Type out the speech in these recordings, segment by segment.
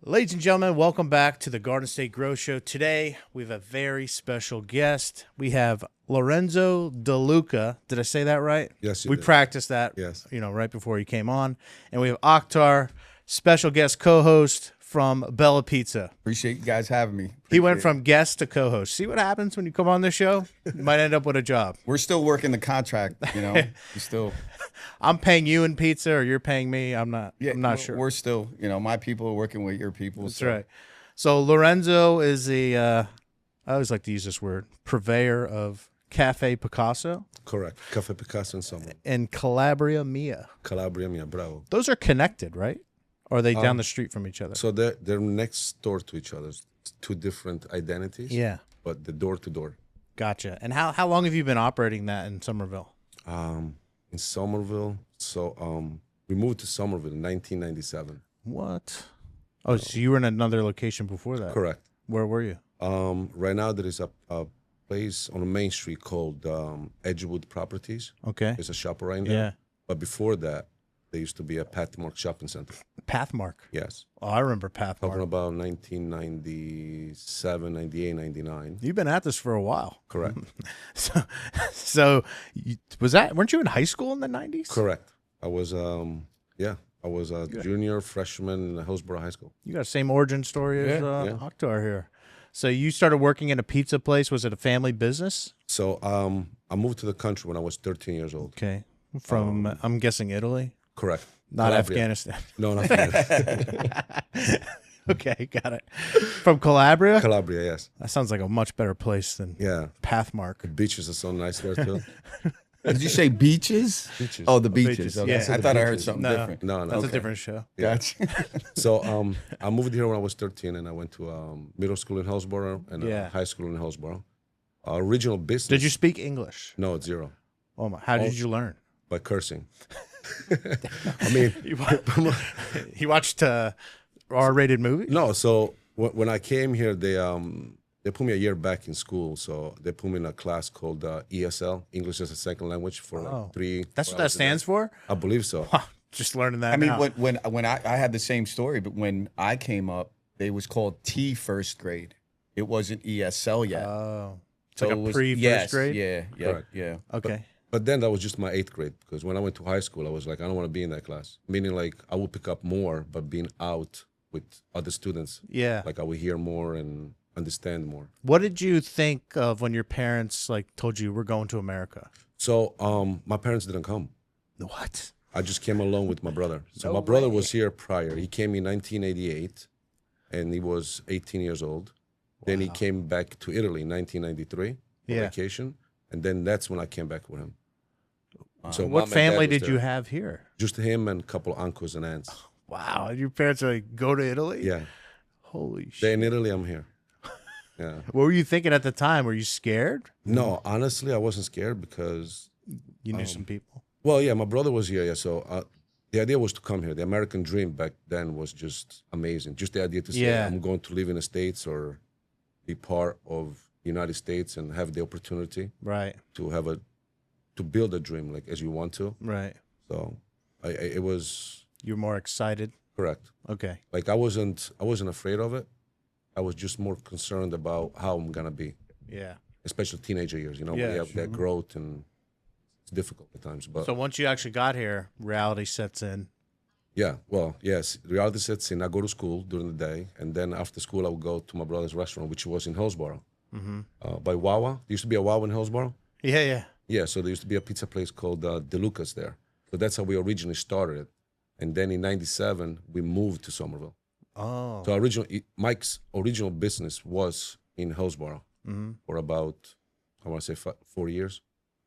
Ladies and gentlemen, welcome back to the Garden State Grow Show. Today, we have a very special guest. We have Lorenzo DeLuca. Did I say that right? Yes, you We did. practiced that, Yes. right before you came on. And we have Akhtar, special guest co-host from Bella Pizza. Appreciate you guys having me. He went Appreciate from guest to co-host. See what happens when you come on this show? You might end up with a job. it. We're still working the contract, We still I'm paying you in pizza or you're paying me. I'm not sure. We're still, my people are working with your people. That's right. So Lorenzo is I always like to use this word, purveyor of Cafe Picasso Correct. Cafe Picasso and Somerset and Calabria Mia. Calabria Mia, bravo. Those are connected, right? Or are they down the street from each other? So they're next door to each other. It's two different identities. Yeah. But the door to door. Gotcha. And how long have you been operating that in Somerville? In Somerville. So we moved to Somerville in 1997. What? Oh, so you were in another location before that? Correct. Where were you? Right now there is a place on the main street called Edgewood Properties. Okay. There's a shop right there. Yeah. But before that, there used to be a Pathmark shopping center. Pathmark. Yes. Oh, I remember Talking Pathmark. about 1997, 98, 99. You've been at this for a while. Correct. Weren't you in high school in the 90s? Correct. I was I was a junior freshman in Hillsborough High School. You got the same origin story as Yeah. Akhtar here. So you started working in a pizza place. Was it a family business? So I moved to the country when I was 13 years old. Okay. From, I'm guessing, Italy? Correct. Not Calabria. Afghanistan. No, not Afghanistan. Okay, got it. From Calabria? Calabria, yes. That sounds like a much better place than Yeah. Pathmark. The beaches are so nice there too. Did you say beaches? Beaches. Oh, the beaches, beaches. Okay. yeah. I thought I heard something No. different. No, That's a Okay. different show. Gotcha. So I moved here when I was 13 and I went to middle school in Hillsborough and Yeah. high school in Hillsborough. Original business. Did you speak English? No, zero. Oh my! How did you learn? By cursing. I mean, You watched R-rated movies? no, so when I came here, they put me a year back in school. So they put me in a class called ESL, English as a Second Language, for like 3. That's 4 what that hours a day. stands for? I believe so. Just learning that I mean, now. when I had the same story, but when I came up, they was called T first grade. It wasn't ESL yet. Oh. It's So like it a was- pre-first yes, grade? Yeah, Correct. yeah. Okay. But then that was just my 8th grade because when I went to high school, I was like, I don't want to be in that class. Meaning like I would pick up more, but being out with other students, Yeah. like I would hear more and understand more. What did you think of when your parents told you we're going to America? So my parents didn't come. What? I just came along with my brother. So No my brother way. was here prior. He came in 1988 and he was 18 years old. Then he came back to Italy in 1993 for Yeah. vacation. And then that's when I came back with him. So What mom and dad family was did you there. have here? Just him and a couple of uncles and aunts. Wow. Your parents are like, go to Italy? Yeah. Holy They're shit. in Italy, I'm here. Yeah. What were you thinking at the time? Were you scared? No, honestly, I wasn't scared because, You knew some people. well, yeah, my brother was here. Yeah. So the idea was to come here. The American dream back then was just amazing. Just the idea to say, Yeah. I'm going to live in the States or be part of the United States and have the opportunity Right. to have to build a dream like as you want to. Right. So it was You're more excited. correct. Okay. Like I wasn't afraid of it. I was just more concerned about how I'm gonna be, Yeah. especially teenager years. You know, Yeah, when you have sure. that growth and it's difficult at times. But So once you actually got here, reality sets in. yeah, well, yes, reality sets in. I go to school during the day, and then after school I would go to my brother's restaurant, which was in Hillsborough, by Wawa. There used to be a Wawa in Hillsborough. Yeah, yeah. Yeah, so there used to be a pizza place called DeLuca's there. So that's how we originally started it. And then in '97 we moved to Somerville. Oh. So Mike's original business was in Hillsborough for about, I want to say 4 years.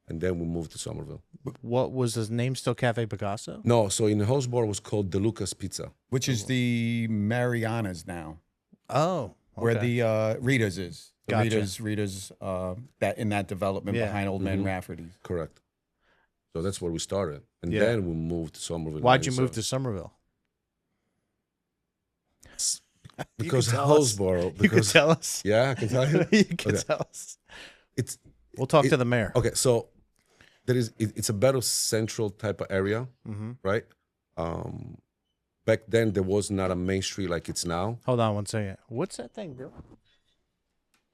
And then we moved to Somerville. What was his name still Cafe Picasso? No, so in Hillsborough it was called DeLuca's Pizza. Which is the Marianas now, Oh. where okay. the Rita's is. The Gotcha. Rita's that in that development Yeah. behind Old Man Rafferty's. Correct. So that's where we started. And Yeah. then we moved to Somerville. in Why'd you move 97. to Somerville? Because tell us. Hillsborough. You can Because, tell us. yeah, I can tell you. You can Okay. tell us. It's We'll talk to the mayor. okay. So it's a better central type of area, right? back then there was not a main street like it's now. Hold on one second. What's that thing, Bill?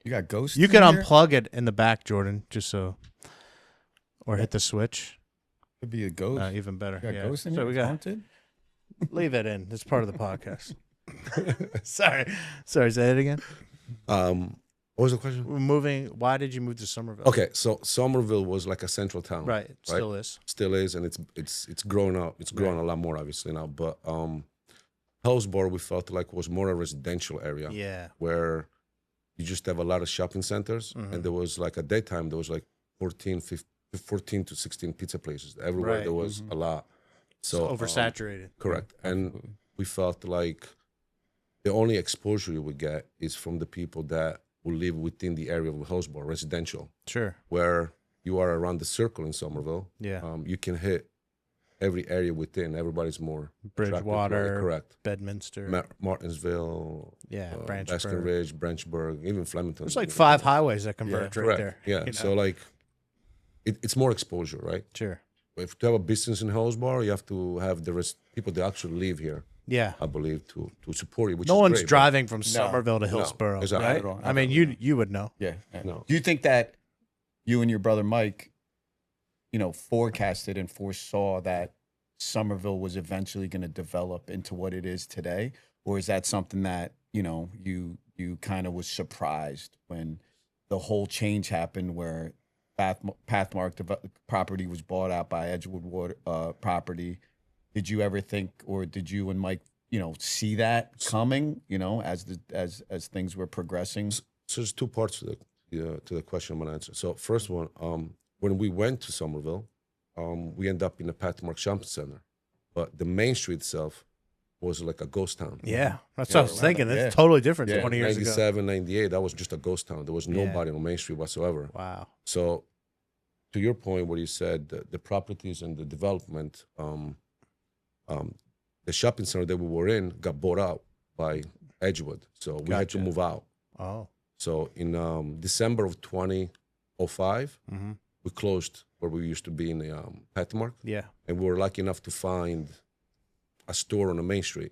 You got ghosts. You can in here? unplug it in the back, Jordan, just so, or hit the switch. Could be a ghost. Even better. You got Yeah. ghosts in So here? we got Haunted? leave it in. It's part of the podcast. Sorry. Say it again. What was the question? We're moving. Why did you move to Somerville? Okay, so Somerville was like a central town. Right. It still is. Still is, and it's grown up. It's grown a lot more obviously now. But Hillsborough we felt like was more a residential area. Yeah. Where you just have a lot of shopping centers, and there was like at that time there was like 14 to 16 pizza places everywhere. Right. There was a lot. So Oversaturated. correct. And we felt like the only exposure you would get is from the people that will live within the area of Hillsborough, residential, Sure. where you are around the circle in Somerville. Yeah. You can hit every area within. Everybody's more attractive to it. Bridgewater. Correct. Bedminster. Martinsville, Yeah. Baskin Branchburg. Ridge, Branchburg, even Flemington. There's like 5 highways that converge right Correct. there. Yeah. you know? So like, it's more exposure, right? Sure. If to have a business in Hillsborough, you have to have the people that actually live here, Yeah. I believe, to support you. Which No is one's great, but- driving from Somerville to Hillsborough, exactly. right? Not at all. I mean, you would know. Yeah. No. Do you think that you and your brother Mike, forecasted and foresaw that Somerville was eventually going to develop into what it is today? Or is that something that, you kind of was surprised when the whole change happened where Pathmark property was bought out by Edgewood Water property? Did you ever think, or did you and Mike, see that coming, as things were progressing? So there's two parts to the question I'm gonna answer. So first one, when we went to Somerville, we ended up in a Pathmark shopping center, but the main street itself was like a ghost town. Yeah. That's what I was thinking. That's Yeah. totally different Yeah. 20 years ago. 97, 98, that was just a ghost town. There was nobody on Main Street whatsoever. Wow. So to your point where you said the properties and the development, the shopping center that we were in got bought out by Edgewood. So we had to Gotcha. move out. Oh. So in December of 2005, we closed where we used to be in Pathmark. Yeah. And we were lucky enough to find a store on the main street.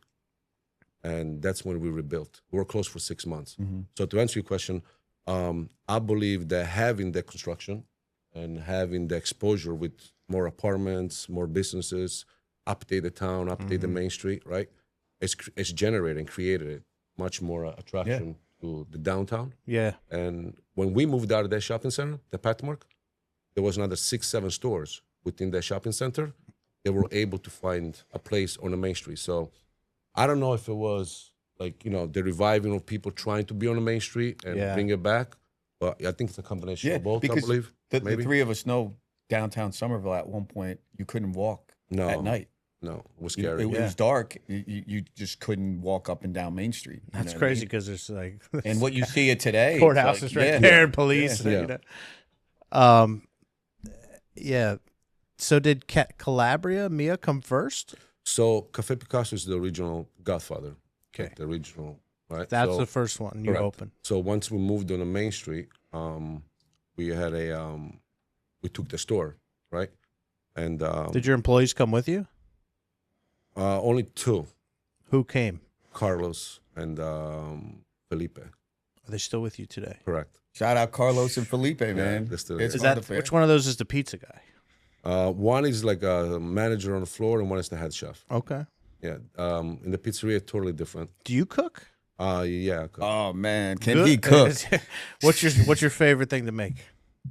And that's when we rebuilt. We were closed for 6 months. So to answer your question, I believe that having the construction and having the exposure with more apartments, more businesses, update the town, update the main street, right? It's generated and created it much more attraction to the downtown. Yeah. And when we moved out of that shopping center, the Pathmark, there was another 6, 7 stores within that shopping center. They were able to find a place on the main street. So I don't know if it was like, the reviving of people trying to be on the main street and bring it back. But I think it's a combination of both, I because believe. the maybe. three of us know downtown Somerville at one point, you couldn't walk at night. No, it was You know, scary. it was dark. You just couldn't walk up and down Main Street. You That's know what I crazy mean? because there's like And what you see it today, courthouse it's is like, right there and police. Yeah. Yeah. So did Calabria Mia come first? So Cafe Picasso is the original Godfather. Okay. Like the original, right? That's so, the first one you correct. opened. So once we moved on the main street, we had we took the store, right? And Did your employees come with you? only 2, Who came? Carlos and Felipe. Are they still with you today? Correct. Shout out Carlos and Felipe, man. they're still It's there. Is that which one of those is the pizza guy? One is like a manager on the floor, and one is the head chef. Okay. Yeah. In the pizzeria, totally different. Do you cook? Yeah. Oh man, can Good. he cook? What's your favorite thing to make?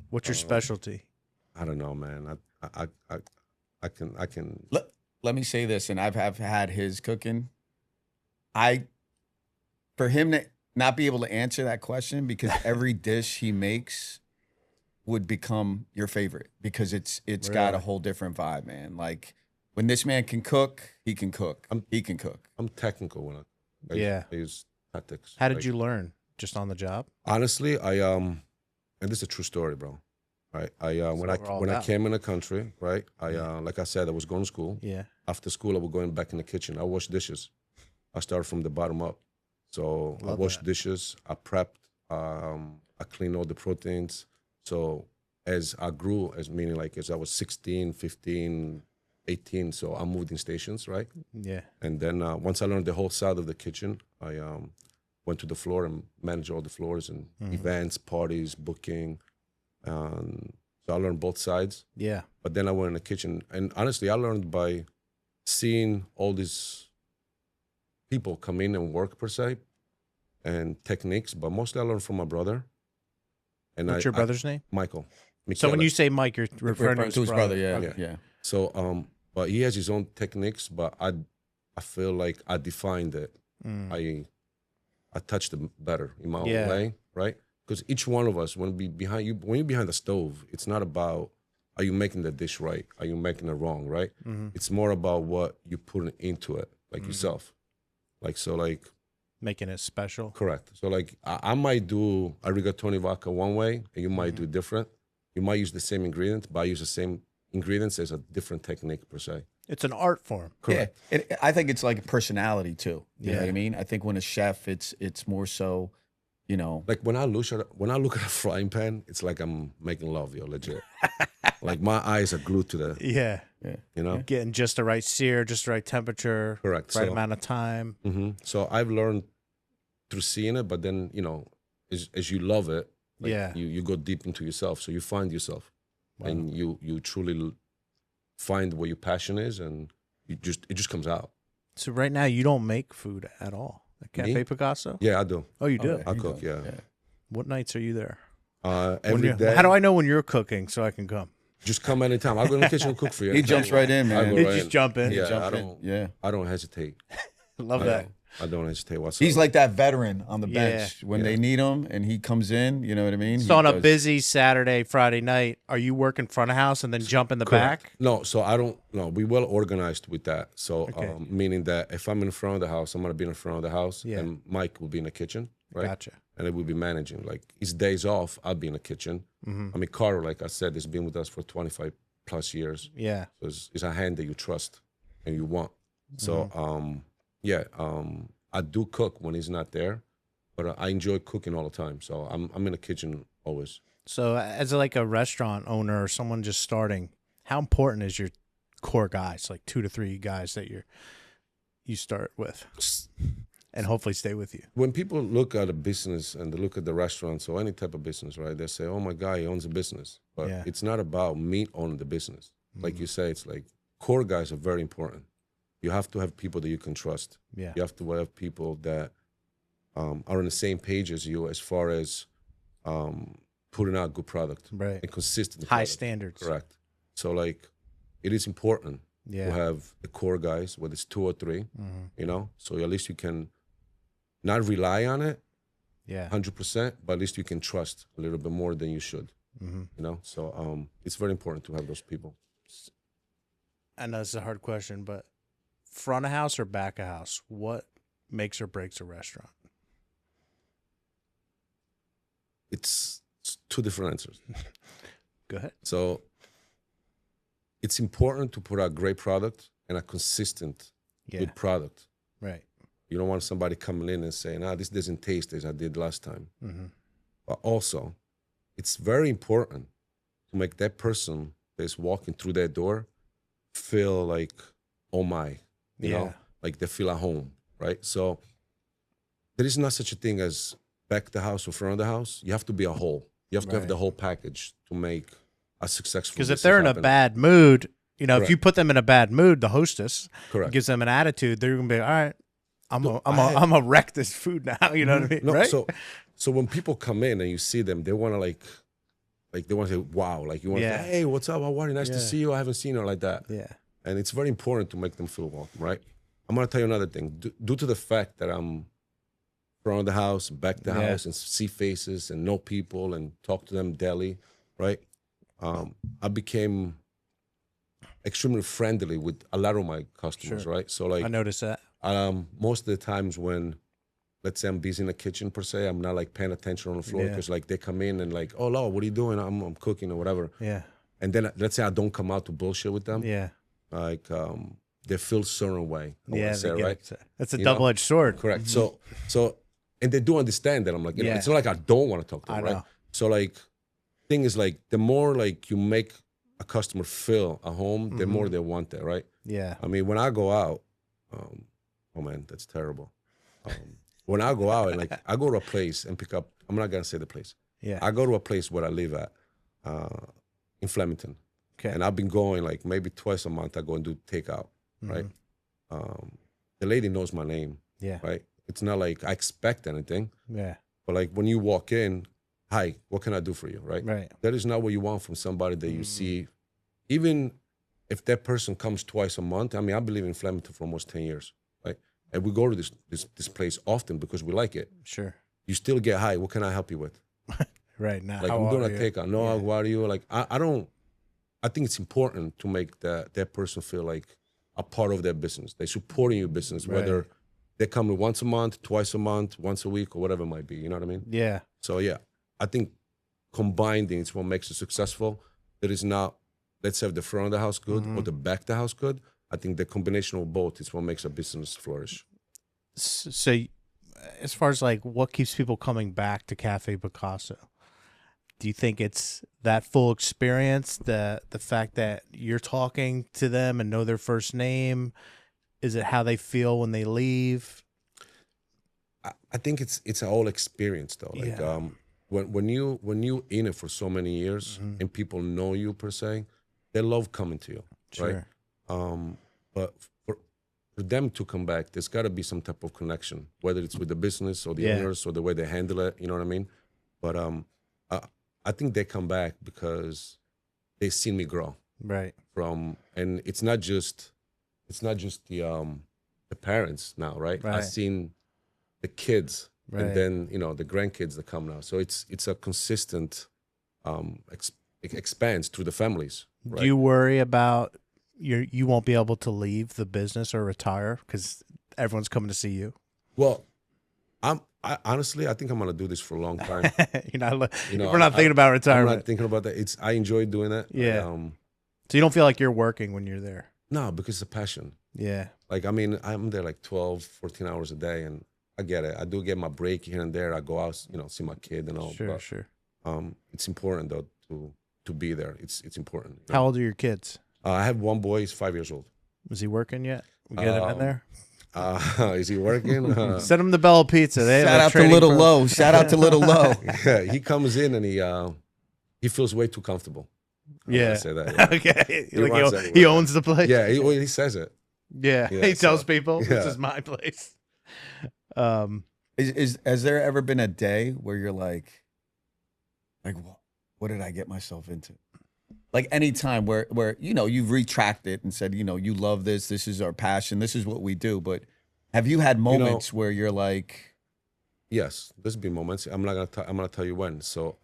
What's your specialty? I don't know, man. I can. Let me say this, and have had his cooking. For him to not be able to answer that question because every dish he makes would become your favorite because it's got a whole different vibe, man. Like when this man can cook, he can cook. He can cook. I'm technical when I use tactics. How did you learn? Just on the job? Honestly, and this is a true story, bro. Right? When I came in the country, right? Like I said, I was going to school. Yeah. After school, I was going back in the kitchen. I washed dishes. I started from the bottom up. So I washed dishes. I prepped. I cleaned all the proteins. So as I grew, as I was 16, 15, 18, so I moved in stations, right? Yeah. And then once I learned the whole side of the kitchen, I went to the floor and managed all the floors and events, parties, booking. So I learned both sides. Yeah. But then I went in the kitchen, and honestly, I learned by seeing all these people come in and work per se, and techniques. But mostly, I learned from my brother. And What's your brother's name? Michael. So when Michele. you say Mike, you're referring to his brother. Yeah. So, but he has his own techniques, but I feel like I defined it. I touched it better in my own way, right? Because each one of us, when you're behind the stove, it's not about are you making the dish right? Are you making it wrong, right? It's more about what you put into it, like yourself. Like Making it special. Correct. So like I might do a rigatoni vodka one way, and you might do different. You might use the same ingredient, but I use the same ingredients as a different technique per se. It's an art form. Correct. Yeah. I think it's like a personality too. You know what I mean? I think when a chef, it's more so, you know. Like when I look at a frying pan, it's like I'm making love, yo, legit. Like my eyes are glued to the. Yeah. You know, Getting just the right sear, just the right temperature. Correct. Right amount of time. So I've learned through seeing it, but then as you love it, you go deep into yourself. So you find yourself, and you truly find where your passion is, and it just comes out. So right now you don't make food at all at Cafe Me? Picasso? Yeah, I do. Oh, you do? I cook. Yeah. What nights are you there? Every day. How do I know when you're cooking so I can come? Just come anytime. I'll go in the kitchen and cook for you. He jumps right in, man. I go You right just in. jump in. Yeah, I don't hesitate. Love that. I don't hesitate whatsoever. He's like that veteran on the Yeah. bench when they need him, and he comes in. You know what I mean? So on a busy Saturday, Friday night, are you working front of house and then jump in the back? No, so I don't. No, we well organized with that. So Okay. meaning that if I'm in front of the house, I'm gonna be in front of the house, Yeah. and Mike will be in the kitchen, right? Gotcha. And it will be managing. Like his days off, I'll be in the kitchen. I mean, Carter, like I said, has been with us for 25 plus years. Yeah. So it's a hand that you trust and you want. So I do cook when he's not there, but I enjoy cooking all the time. So I'm in the kitchen always. So as like a restaurant owner or someone just starting, how important is your core guys, like 2 to 3 guys that you start with and hopefully stay with you? When people look at a business and they look at the restaurants or any type of business, right, they say, oh my God, he owns a business. But it's not about me owning the business. Like you say, it's like core guys are very important. You have to have people that you can trust. Yeah. You have to have people that are on the same page as you as far as putting out good product. Right. And consistent High product. standards. Correct. So like it is important Yeah. to have the core guys, whether it's 2 or 3, so at least you can not rely on it Yeah. 100%, but at least you can trust a little bit more than you should, So it's very important to have those people. I know it's a hard question, but front of house or back of house, what makes or breaks a restaurant? It's 2 different answers. Go ahead. So it's important to put out great product and a consistent good product. Right. You don't want somebody coming in and saying, this doesn't taste as I did last time. But also, it's very important to make that person that's walking through that door feel like, oh my, you know, like they feel at home, right? So there is not such a thing as back the house or front of the house. You have to be a whole. You have to have the whole package to make a successful Because business if they're in a happen. bad mood, if Correct. you put them in a bad mood, the hostess Correct. gives them an attitude, they're gonna be all right. I'm gonna wreck this food now. You know what I mean? No, right? So when people come in and you see them, they want to like they want to say, wow, like you want to say, hey, what's up? How are you? Nice to see you. I haven't seen you like that. Yeah. And it's very important to make them feel welcome, right? I'm going to tell you another thing. Due to the fact that I'm front of the house, back of the house, and see faces and know people and talk to them daily, right? I became extremely friendly with a lot of my customers, right? So like I noticed that. most of the times when, let's say I'm busy in the kitchen per se, I'm not like paying attention on the floor because like they come in and like, oh, Laura, what are you doing? I'm cooking or whatever. Yeah. And then let's say I don't come out to bullshit with them. Yeah. Like they feel certain way. I wanna say, right? That's a double-edged sword. Correct. So and they do understand that. I'm like, it's not like I don't want to talk to them, I right? know. So like, thing is like, the more like you make a customer feel at home, the more they want that, right? Yeah. I mean, when I go out, oh man, that's terrible. When I go out and like I go to a place and pick up, I'm not gonna say the place. Yeah. I go to a place where I live at, in Flemington. Okay. And I've been going like maybe twice a month. I go and do takeout, right? The lady knows my name, Yeah. right? It's not like I expect anything, Yeah. but like when you walk in, hi, what can I do for you, right? Right. That is not what you want from somebody that you see. Even if that person comes twice a month, I mean, I believe in Flemington for almost 10 years, right? And we go to this place often because we like it. Sure. You still get, hi, what can I help you with? Right now. Like I'm doing a takeout. No, how are you? Like I think it's important to make that person feel like a part of their business. They're supporting your business, whether they come once a month, twice a month, once a week, or whatever it might be. You know what I mean? Yeah. So yeah, I think combining is what makes it successful. There is not, let's have the front of the house good or the back of the house good. I think the combination of both is what makes a business flourish. So as far as like what keeps people coming back to Cafe Picasso, do you think it's that full experience, the fact that you're talking to them and know their first name? Is it how they feel when they leave? I think it's a whole experience though. Like when you in it for so many years and people know you per se, they love coming to you, Sure. right? But for them to come back, there's got to be some type of connection, whether it's with the business or the owners or the way they handle it. You know what I mean? But I think they come back because they see me grow. Right. And it's not just the parents now, right? I've seen the kids and then the grandkids that come now. So it's a consistent expands through the families. Right? Do you worry about you won't be able to leave the business or retire because everyone's coming to see you? Well, I honestly, I think I'm gonna do this for a long time. We're not thinking about retirement. I'm not thinking about that. I enjoy doing that. Yeah. So you don't feel like you're working when you're there? No, because it's a passion. Yeah. Like, I mean, I'm there like 12, 14 hours a day, and I get it. I do get my break here and there. I go out, see my kid and all. Sure, sure. It's important though to be there. It's important. How old are your kids? I have one boy. He's 5 years old. Is he working yet? We get him in there. Is he working? Send him the Bella Pizza. Shout out to Little Low. Shout out to Little Low. Yeah, he comes in and he feels way too comfortable. Yeah. I say that. Yeah. Okay. He owns the place. Yeah, he says it. Yeah. He tells people this is my place. Has there ever been a day where you're like what did I get myself into? Like any time where you've retracted and said, you love this is our passion, this is what we do. But have you had moments where you're like, yes, there's been moments. I'm gonna tell you when. So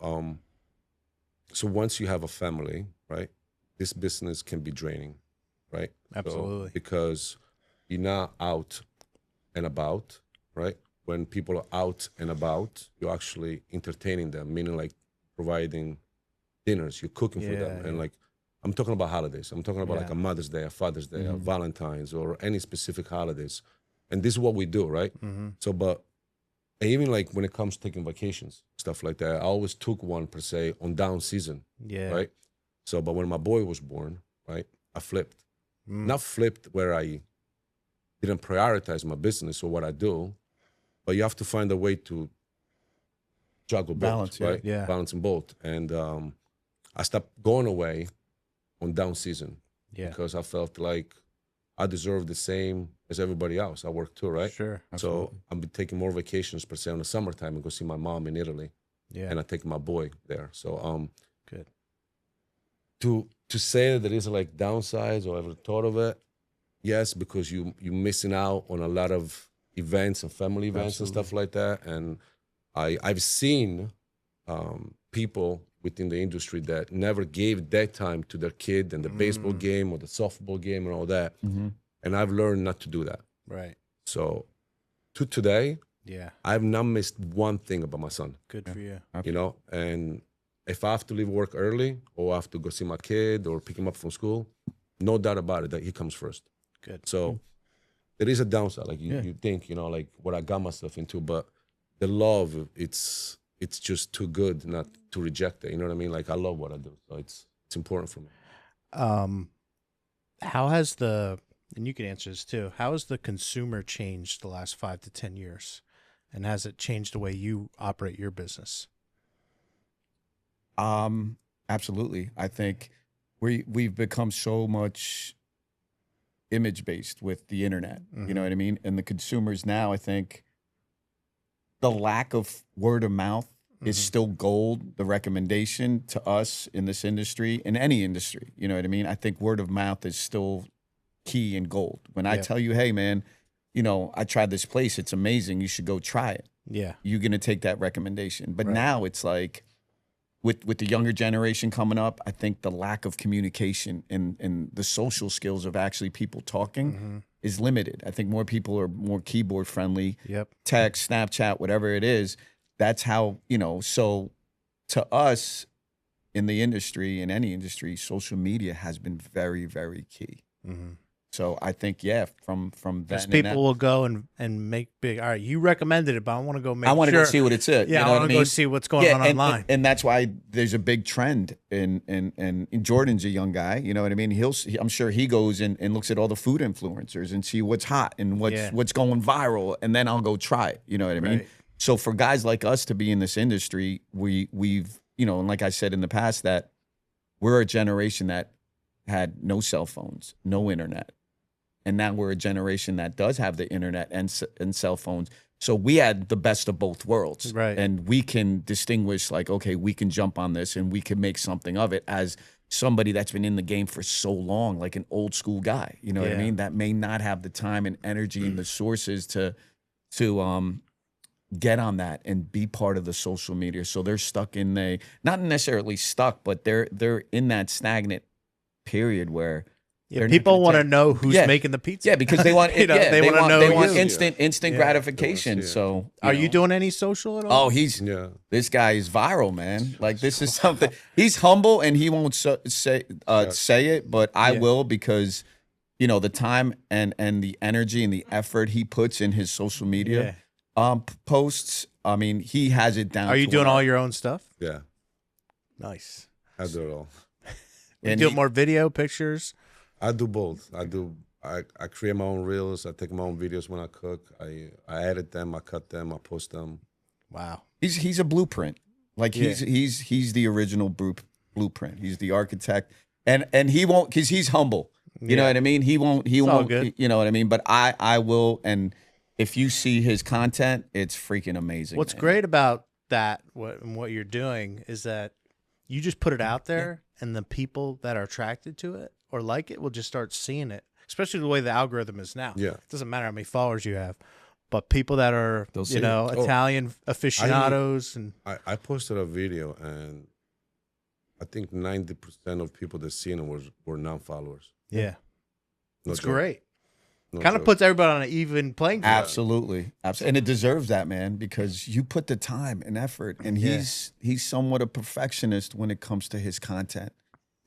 once you have a family, right, this business can be draining, right? Absolutely. So, because you're not out and about, right? When people are out and about, you're actually entertaining them, meaning like providing dinners, you're cooking for them. And like, I'm talking about holidays. I'm talking about like a Mother's Day, a Father's Day, a Valentine's, or any specific holidays. And this is what we do, right? So, but even like when it comes to taking vacations, stuff like that, I always took one per se on down season, right? So, but when my boy was born, right, I flipped. Not flipped where I didn't prioritize my business or what I do, but you have to find a way to juggle both, right? Yeah. Balancing both. And I stopped going away on down season because I felt like I deserve the same as everybody else. I work too, right? Sure. Absolutely. So I'm taking more vacations per se in the summertime and go see my mom in Italy. Yeah. And I take my boy there. So good. To say that there is like downsides or ever thought of it, yes, because you're missing out on a lot of events and family events and stuff like that. And I've seen people within the industry that never gave that time to their kid and the baseball game or the softball game and all that. And I've learned not to do that. Right. So to today, I've not missed one thing about my son. Good for you. And if I have to leave work early or I have to go see my kid or pick him up from school, no doubt about it that he comes first. Good. So there is a downside. Like you think, like what I got myself into, but the love, it's just too good not to reject it. You know what I mean? Like I love what I do. So it's important for me. How has and you can answer this too, how has the consumer changed the last 5 to 10 years? And has it changed the way you operate your business? Absolutely. I think we've become so much image based with the internet. You know what I mean? And the consumers now, I think the lack of word of mouth is still gold, the recommendation to us in this industry, in any industry. You know what I mean? I think word of mouth is still key and gold. When I tell you, hey man, you know, I tried this place, it's amazing, you should go try it. Yeah. You're gonna take that recommendation. But now it's like with the younger generation coming up, I think the lack of communication and the social skills of actually people talking is limited. I think more people are more keyboard friendly. Text, Snapchat, whatever it is. That's how, you know, so to us in the industry, in any industry, social media has been very, very key. So I think, from that. People will go and make big, all right, you recommended it, but I want to go make sure. I want to go see what it's at. Yeah, you know I want to go see what's going on online. And that's why there's a big trend. And Jordan's a young guy, you know what I mean? I'm sure he goes and looks at all the food influencers and see what's hot and what's going viral. And then I'll go try it. You know what I mean? So for guys like us to be in this industry, we've, you know, and like I said in the past, that we're a generation that had no cell phones, no internet. And now we're a generation that does have the internet and cell phones. So we had the best of both worlds. And we can distinguish like, okay, we can jump on this and we can make something of it as somebody that's been in the game for so long, like an old school guy, you know what I mean? That may not have the time and energy and the sources to get on that and be part of the social media. So they're stuck in not necessarily stuck, but they're in that stagnant period where people want to know who's making the pizza. Yeah, because they want they want to know they want instant gratification. So are you doing any social at all? Oh, this guy is viral, man. Like this is something. He's humble and he won't say it, but I will, because you know the time and the energy and the effort he puts in his social media posts. I mean, he has it down. Are you doing all your own stuff? Yeah. Nice. I do it all. You do more video, pictures? I do both. I create my own reels. I take my own videos when I cook. I edit them. I cut them. I post them. Wow. He's a blueprint. Like he's the original blueprint. He's the architect, and he won't, because he's humble. You know what I mean? He won't. You know what I mean? But I will. And if you see his content, it's freaking amazing. What's great about that, what you're doing, is that you just put it out there, and the people that are attracted to it or like it will just start seeing it, especially the way the algorithm is now. Yeah. It doesn't matter how many followers you have, but people that are, Italian aficionados. I posted a video, and I think 90% of people that seen it were non-followers. Yeah. That's joke. great. No kind of joke. puts everybody on an even playing field. Absolutely. And it deserves that, man, because you put the time and effort, and he's somewhat a perfectionist when it comes to his content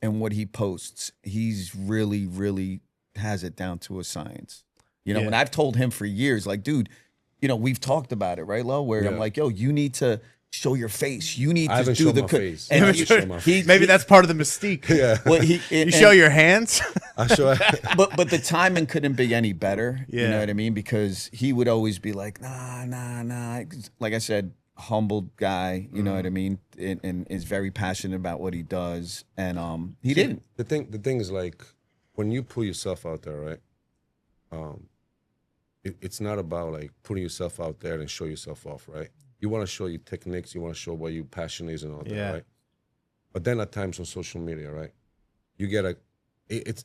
and what he posts. He's really, really has it down to a science. You know, and I've told him for years, like, dude, you know, we've talked about it, right, Lo? Where I'm like, yo, you need to show your face. You need to do the face. And maybe that's part of the mystique. Yeah. Well, you show your hands. I show. but the timing couldn't be any better. Yeah. You know what I mean? Because he would always be like, nah. Like I said, humble guy. You know what I mean? And is very passionate about what he does. And he didn't. The thing is, like, when you put yourself out there, right? It's not about like putting yourself out there and show yourself off, right? You want to show your techniques, you want to show what your passion is and all that, right? But then at times on social media, right, you get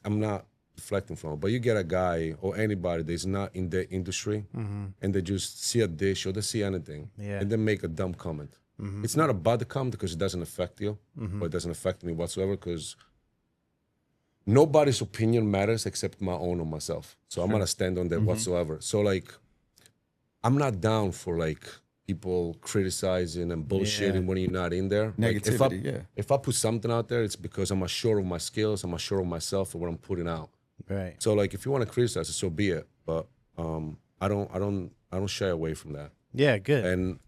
I'm not deflecting from it, but you get a guy or anybody that's not in the industry, and they just see a dish or they see anything, and then make a dumb comment. It's not about the comment because it doesn't affect you, or it doesn't affect me whatsoever, because nobody's opinion matters except my own or myself. So I'm gonna stand on that whatsoever. So like, I'm not down for like people criticizing and bullshitting when you're not in there. Negativity, like if I put something out there, it's because I'm assured of my skills, I'm assured of myself for what I'm putting out. Right. So like, if you want to criticize it, so be it. But I don't shy away from that. Yeah, good. And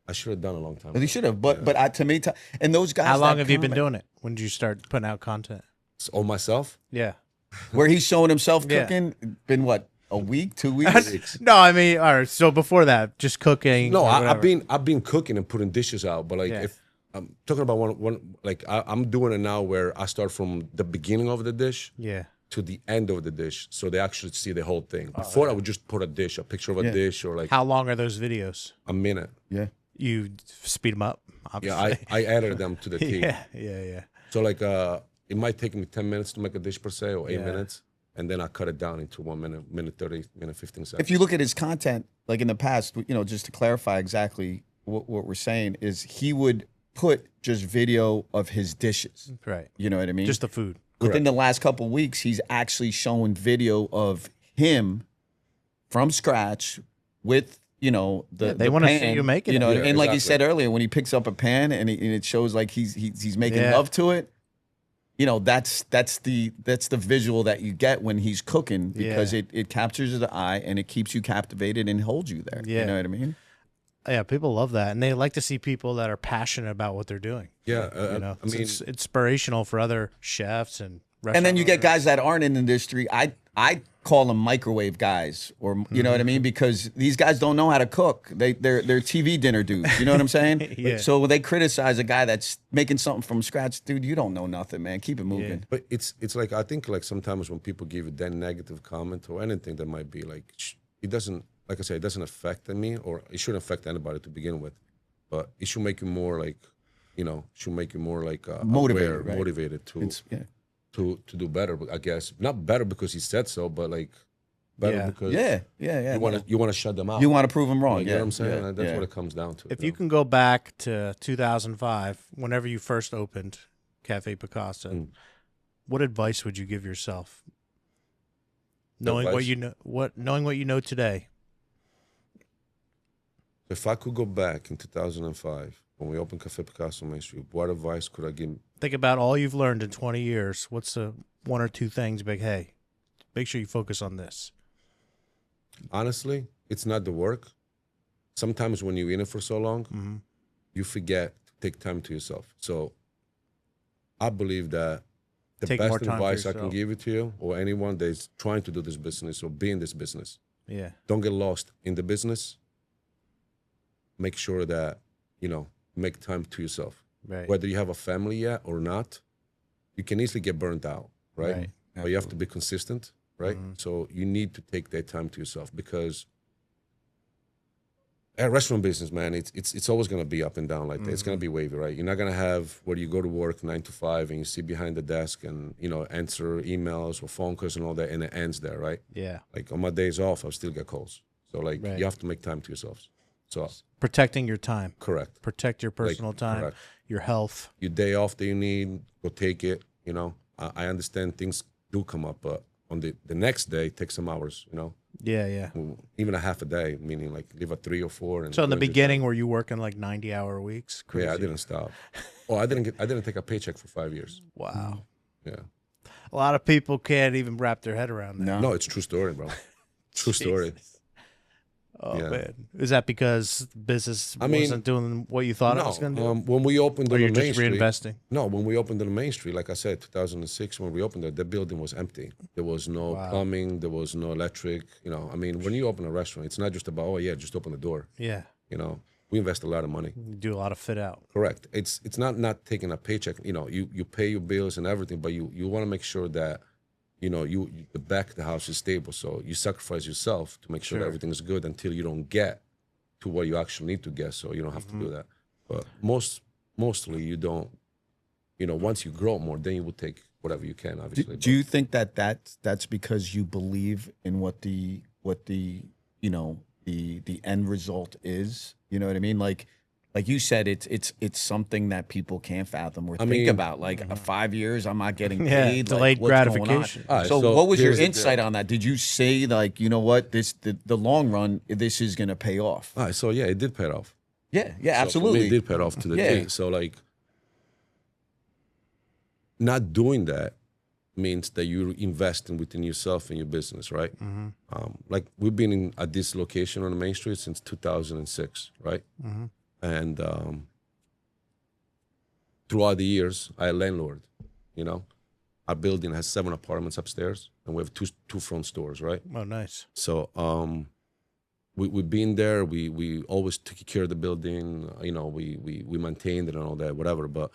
I should have done a long time He ago. should have, but to me, and those guys. How long have you been doing it? When did you start putting out content? On myself. Yeah. Where he's showing himself Yeah. cooking, been what, a week, 2 weeks? No, I mean, all right. So before that, just cooking. No, or I've whatever. been cooking and putting dishes out, but like Yeah. if I'm talking about one like I'm doing it now where I start from the beginning of the dish Yeah. to the end of the dish, so they actually see the whole thing. Before I would just put a picture of a Yeah. dish, or like How long are those videos? a minute. Yeah. You speed them up. Yeah, Obviously. I edited them to the T. yeah. Yeah. Yeah. So like it might take me 10 minutes to make a dish per se, or 8 Yeah. minutes, and then I cut it down into 1 minute, minute 30, minute 15 seconds. If you look at his content, like in the past, you know, just to clarify exactly what we're saying, is he would put just video of his dishes. Right. You know what I mean? Just the food. Within the last couple of weeks, he's actually showing video of him from scratch with, you know, They the wanna see pan, you making you it. know, Yeah, and like you exactly. said earlier, when he picks up a pan and it shows like he's making Yeah. love to it, you know, that's the visual that you get when he's cooking, because Yeah. it captures the eye and it keeps you captivated and holds you there. Yeah. You know what I mean? Yeah, people love that, and they like to see people that are passionate about what they're doing. yeah, You know, I mean, it's inspirational for other chefs and. And then you get restaurant guys that aren't in the industry. I call them microwave guys, or you know what I mean, because these guys don't know how to cook. They're TV dinner dudes. You know what I'm saying? Yeah. So they criticize a guy that's making something from scratch. Dude, you don't know nothing, man. Keep it moving. but it's like I think like sometimes when people give you that negative comment or anything that might be like it doesn't, like I say, it doesn't affect me, or it shouldn't affect anybody to begin with, but it should make you more like, you know, should make you more like Motivated, aware, right? motivated to Yeah. to do better. I guess not better because he said so, but like better Yeah. because Yeah. you want to shut them out. You want to prove them wrong. Like, Yeah. you know what I'm saying? Yeah. That's yeah. what it comes down to. If you can go back to 2005, whenever you first opened Cafe Picasso, what advice would you give yourself? Knowing what Advice? you know, knowing what you know today. If I could go back in 2005 when we opened Cafe Picasso on Main Street, what advice could I give? Think about all you've learned in 20 years. What's the one or two things? Big, hey, make sure you focus on this. Honestly, it's not the work. Sometimes when you're in it for so long, you forget to take time to yourself. So I believe that the Take more best time for advice I can yourself. give it to you, or anyone that is trying to do this business or be in this business, Yeah, don't get lost in the business. Make sure that, you know, make time to yourself. right. Whether you have a family yet or not, you can easily get burnt out, right? Right. But you have to be consistent, right? So you need to take that time to yourself, because a restaurant business, man, it's always gonna be up and down like that. It's gonna be wavy, right? You're not gonna have where you go to work 9 to 5 and you sit behind the desk and, you know, answer emails or phone calls and all that, and it ends there, right? Yeah, Like on my days off, I still get calls. So like Right. you have to make time to yourselves. So protecting your time, correct. protect your personal time, correct. your health. Your day off that you need, go take it. You know, I understand things do come up, but on the next day, take some hours. You know, Yeah, yeah. even a half a day, meaning like leave at 3 or 4. And So in the go and do beginning, were you working like 90-hour weeks? that. Yeah, I Crazy. didn't stop. Oh, I didn't take a paycheck for 5 years. Wow. Yeah, A lot of people can't even wrap their head around that. No. no, it's true story, bro. True story. Oh Yeah. man, is that because business I mean, wasn't doing what you thought it was going to do, when we opened or on you're the Main just Street, reinvesting? no, when we opened on the Main Street, like I said, 2006, when we opened it, the building was empty. There was no plumbing, there was no electric. You know, I mean, when you open a restaurant, it's not just about, oh yeah, just open the door. Yeah, You know, we invest a lot of money. you do a lot of fit out. Correct. It's not taking a paycheck. You know, you pay your bills and everything, but you want to make sure that, you know, the back of the house is stable. So you sacrifice yourself to make sure that Sure. everything is good until you don't get to what you actually need to get. So you don't have to do that. But mostly you don't. You know, once you grow more, then you will take whatever you can. Obviously. Do you think that's because you believe in what the you know the end result is? You know what I mean? Like you said, it's something that people can't fathom or think mean- about. Like 5 years, I'm not getting Yeah, paid. delayed like, what's going on? gratification. All right, So, so what was your here's the insight deal. on that? Did you say like, you know what, the long run, this is gonna pay off? All right, so yeah, it did pay off. Yeah, So for me, absolutely. it did pay off to the Yeah. T. So like, not doing that means that you're investing within yourself and your business, right? Like we've been at this location on the Main Street since 2006, right? And throughout the years, I landlord, you know, our building has 7 apartments upstairs, and we have two front stores, right? Oh, nice. So we've been there. We always took care of the building. You know, we maintained it and all that, whatever. But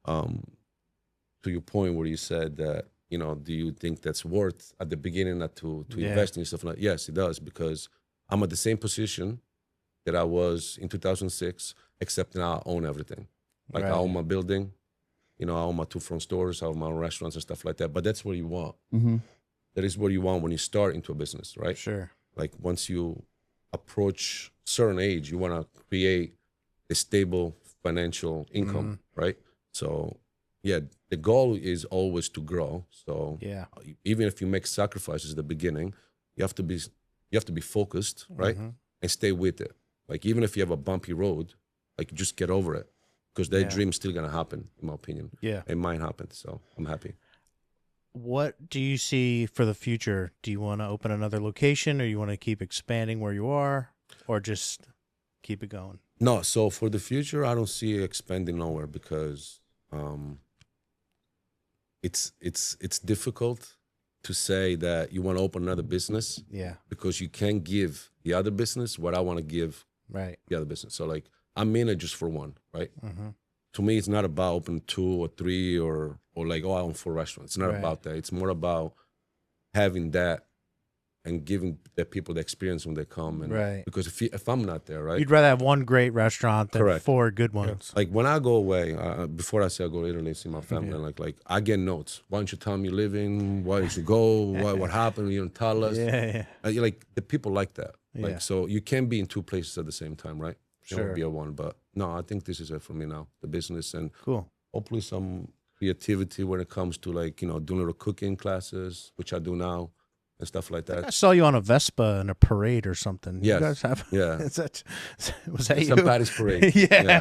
to your point where you said that, you know, do you think that's worth at the beginning not to invest in stuff like? Yes, it does, because I'm at the same position that I was in 2006, except now I own everything. Like I own my building, you know, I own my 2 front stores, I own my own restaurants and stuff like that. But that's what you want. That is what you want when you start into a business, right? Sure. Like once you approach certain age, you want to create a stable financial income, right? So yeah, the goal is always to grow. So even if you make sacrifices at the beginning, you have to be focused, right? And stay with it. Like even if you have a bumpy road, like just get over it, because that dream is still gonna happen, in my opinion. Yeah, it might happen. So I'm happy. What do you see for the future? Do you want to open another location, or you want to keep expanding where you are, or just keep it going? No, so for the future, I don't see expanding nowhere, because it's difficult to say that you want to open another business. Yeah, because you can't give the other business what I want to give the other business. So like I'm in it just for one, right? To me, it's not about opening 2 or 3 or like, oh, I own 4 restaurants. It's not about that. It's more about having that and giving the people the experience when they come. And because if I'm not there, right? You'd rather have 1 great restaurant than 4 good ones. Like when I go away, before I say I go to Italy, see my family, like I get notes. Why don't you tell me you're leaving? Why did you go? What happened? You don't tell us. Like the people like that. Like, so you can't be in 2 places at the same time, right? Sure. Be a one, but no, I think this is it for me now, the business, and hopefully some creativity when it comes to, like, you know, doing little cooking classes, which I do now, and stuff like that. I saw you on a Vespa in a parade or something. Yes. You guys have, was that you? St. Patty's parade.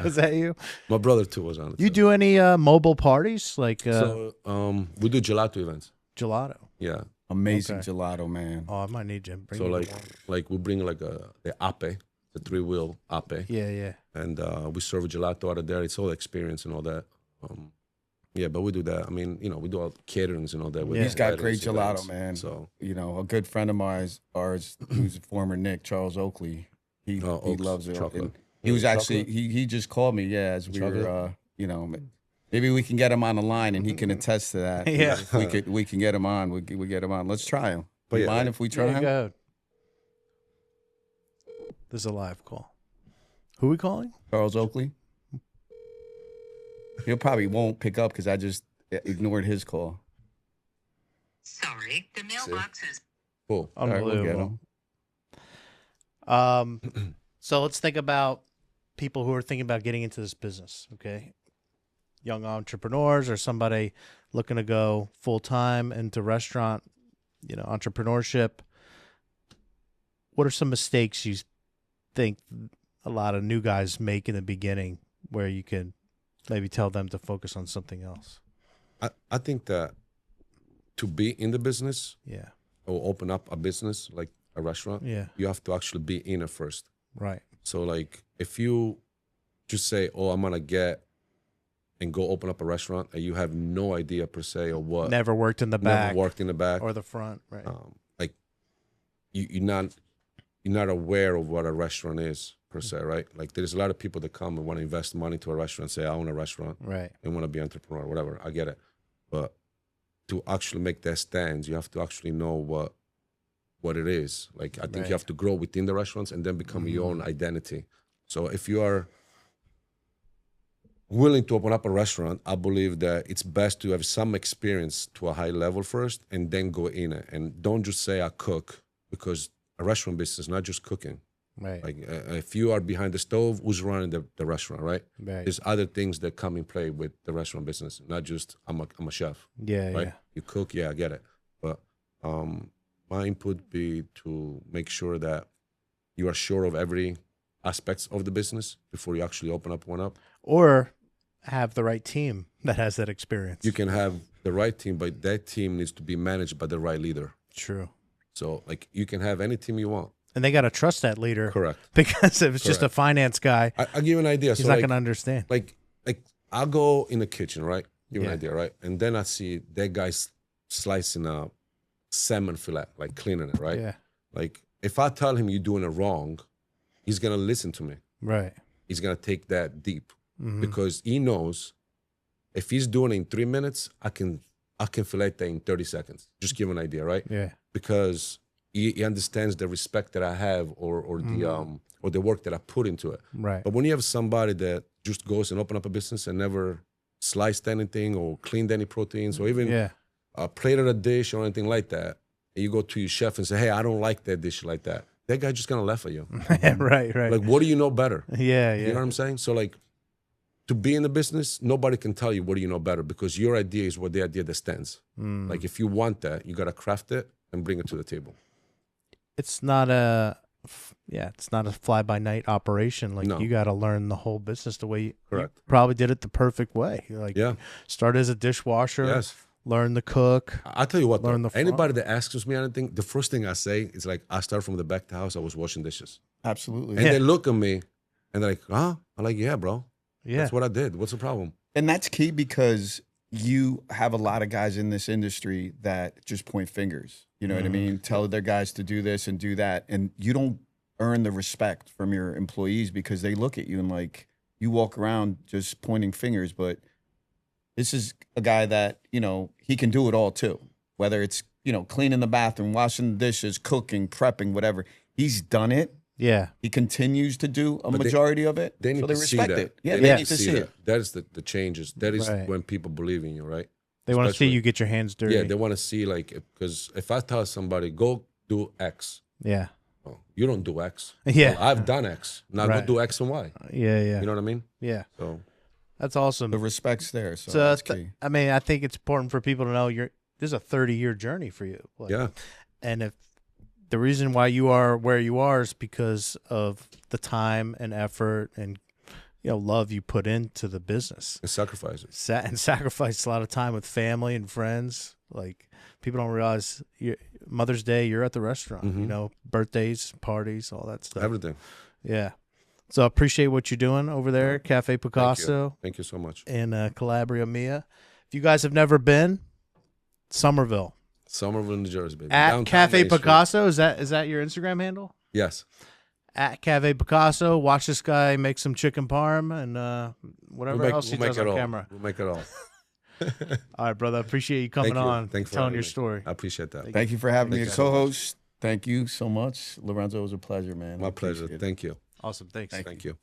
Was that you? My brother too was on it. You do any mobile parties? Like so we do gelato events. Gelato. Yeah. Amazing gelato, man. Oh, I might need you. So like we bring like the ape, the 3-wheel ape. Yeah. And we serve gelato out of there. It's all experience and all that. Yeah, but we do that. I mean, you know, we do all caterings and all that. He's got great gelato, man. So, you know, a good friend of ours, who's a former Nick, Charles Oakley, he loves it. And he was actually, he just called me, as we were, you know, maybe we can get him on the line and he can attest to that. Yeah. If we can get him on, we get him on. Let's try him. But mind if we try him? Go. This is a live call. Who are we calling? Charles Oakley. He probably won't pick up because I just ignored his call. Sorry, the mailbox is full. Unbelievable. So let's think about people who are thinking about getting into this business, okay? Young entrepreneurs or somebody looking to go full-time into restaurant, you know, entrepreneurship. What are some mistakes you think a lot of new guys make in the beginning where you can maybe tell them to focus on something else? I think that to be in the business, or open up a business like a restaurant, you have to actually be in it first. Right. So like if you just say, oh, I'm gonna get and go open up a restaurant, and you have no idea per se of what. Never worked in the back. Never worked in the back or the front. Right. Like you're not aware of what a restaurant is per se, right? Like there's a lot of people that come and want to invest money to a restaurant, say I own a restaurant, right, and want to be an entrepreneur, whatever. I get it, but to actually make that stand, you have to actually know what it is. Like I think you have to grow within the restaurants and then become your own identity. So if you are willing to open up a restaurant, I believe that it's best to have some experience to a high level first and then go in it. And don't just say I cook, because a restaurant business is not just cooking. Right. Like if you are behind the stove, who's running the restaurant, right? There's other things that come in play with the restaurant business, not just I'm a chef. Yeah, right? yeah. You cook, I get it. But my input would be to make sure that you are sure of every aspects of the business before you actually open up one up. Or have the right team that has that experience. You can have the right team, but that team needs to be managed by the right leader. True. So like you can have any team you want. And they got to trust that leader. Correct. Because if it's just a finance guy, I'll give you an idea. He's not going to understand. Like I'll go in the kitchen, right? Give you an idea, right? And then I see that guy's slicing a salmon fillet, like cleaning it, right? Yeah. Like if I tell him you're doing it wrong, he's gonna listen to me. Right. He's gonna take that deep because he knows if he's doing it in 3 minutes, I can fillet that in 30 seconds. Just give him an idea, right? Yeah. Because he understands the respect that I have or the work that I put into it. Right. But when you have somebody that just goes and open up a business and never sliced anything or cleaned any proteins or even plated a dish or anything like that, and you go to your chef and say, hey, I don't like that dish like that. That guy just gonna laugh at you. Right. Like, what do you know better? Yeah. You know what I'm saying? So like, to be in the business, nobody can tell you what do you know better because your idea is what the idea that stands. Like if you want that, you gotta craft it and bring it to the table. It's not a fly by night operation. Like you got to learn the whole business the way you probably did it the perfect way. Like start as a dishwasher, learn to cook. I'll tell you what, learn the anybody that asks me anything, the first thing I say is like, I start from the back of the house, I was washing dishes. Absolutely. And they look at me and they're like, huh? I'm like, yeah, bro. Yeah. That's what I did. What's the problem? And that's key because you have a lot of guys in this industry that just point fingers. You know what I mean? Tell their guys to do this and do that. And you don't earn the respect from your employees because they look at you and like, you walk around just pointing fingers. But this is a guy that, you know, he can do it all too. Whether it's, you know, cleaning the bathroom, washing the dishes, cooking, prepping, whatever. He's done it. Yeah. He continues to do a majority of it. They need so they to respect see that. it. Yeah, they need to see it. That is the changes. That is when people believe in you, right? They want to see you get your hands dirty. Yeah, they want to see like, because if I tell somebody, go do X. Yeah. Oh, you don't do X. Yeah. Well, I've done X. Now go do X and Y. Yeah. You know what I mean? Yeah. So that's awesome. The respect's there. So that's key. I mean, I think it's important for people to know this is a 30-year journey for you. Like, yeah. And if the reason why you are where you are is because of the time and effort and love you put into the business and sacrifices. And sacrifice a lot of time with family and friends. Like people don't realize Mother's Day, you're at the restaurant. Birthdays, parties, all that stuff. Everything. Yeah. So I appreciate what you're doing over there, Cafe Picasso. Thank you so much. And Calabria Mia. If you guys have never been, Somerville, New Jersey, baby. At Downtown Cafe Main Street. Picasso, is that your Instagram handle? Yes. At Cafe Picasso, watch this guy make some chicken parm and whatever else he does on camera. We'll make it all. All right, brother. I appreciate you coming on, telling your story. I appreciate that. Thank you for having me as co-host. Thank you so much, Lorenzo. It was a pleasure, man. My pleasure. Thank you. Awesome. Thanks. Thank you.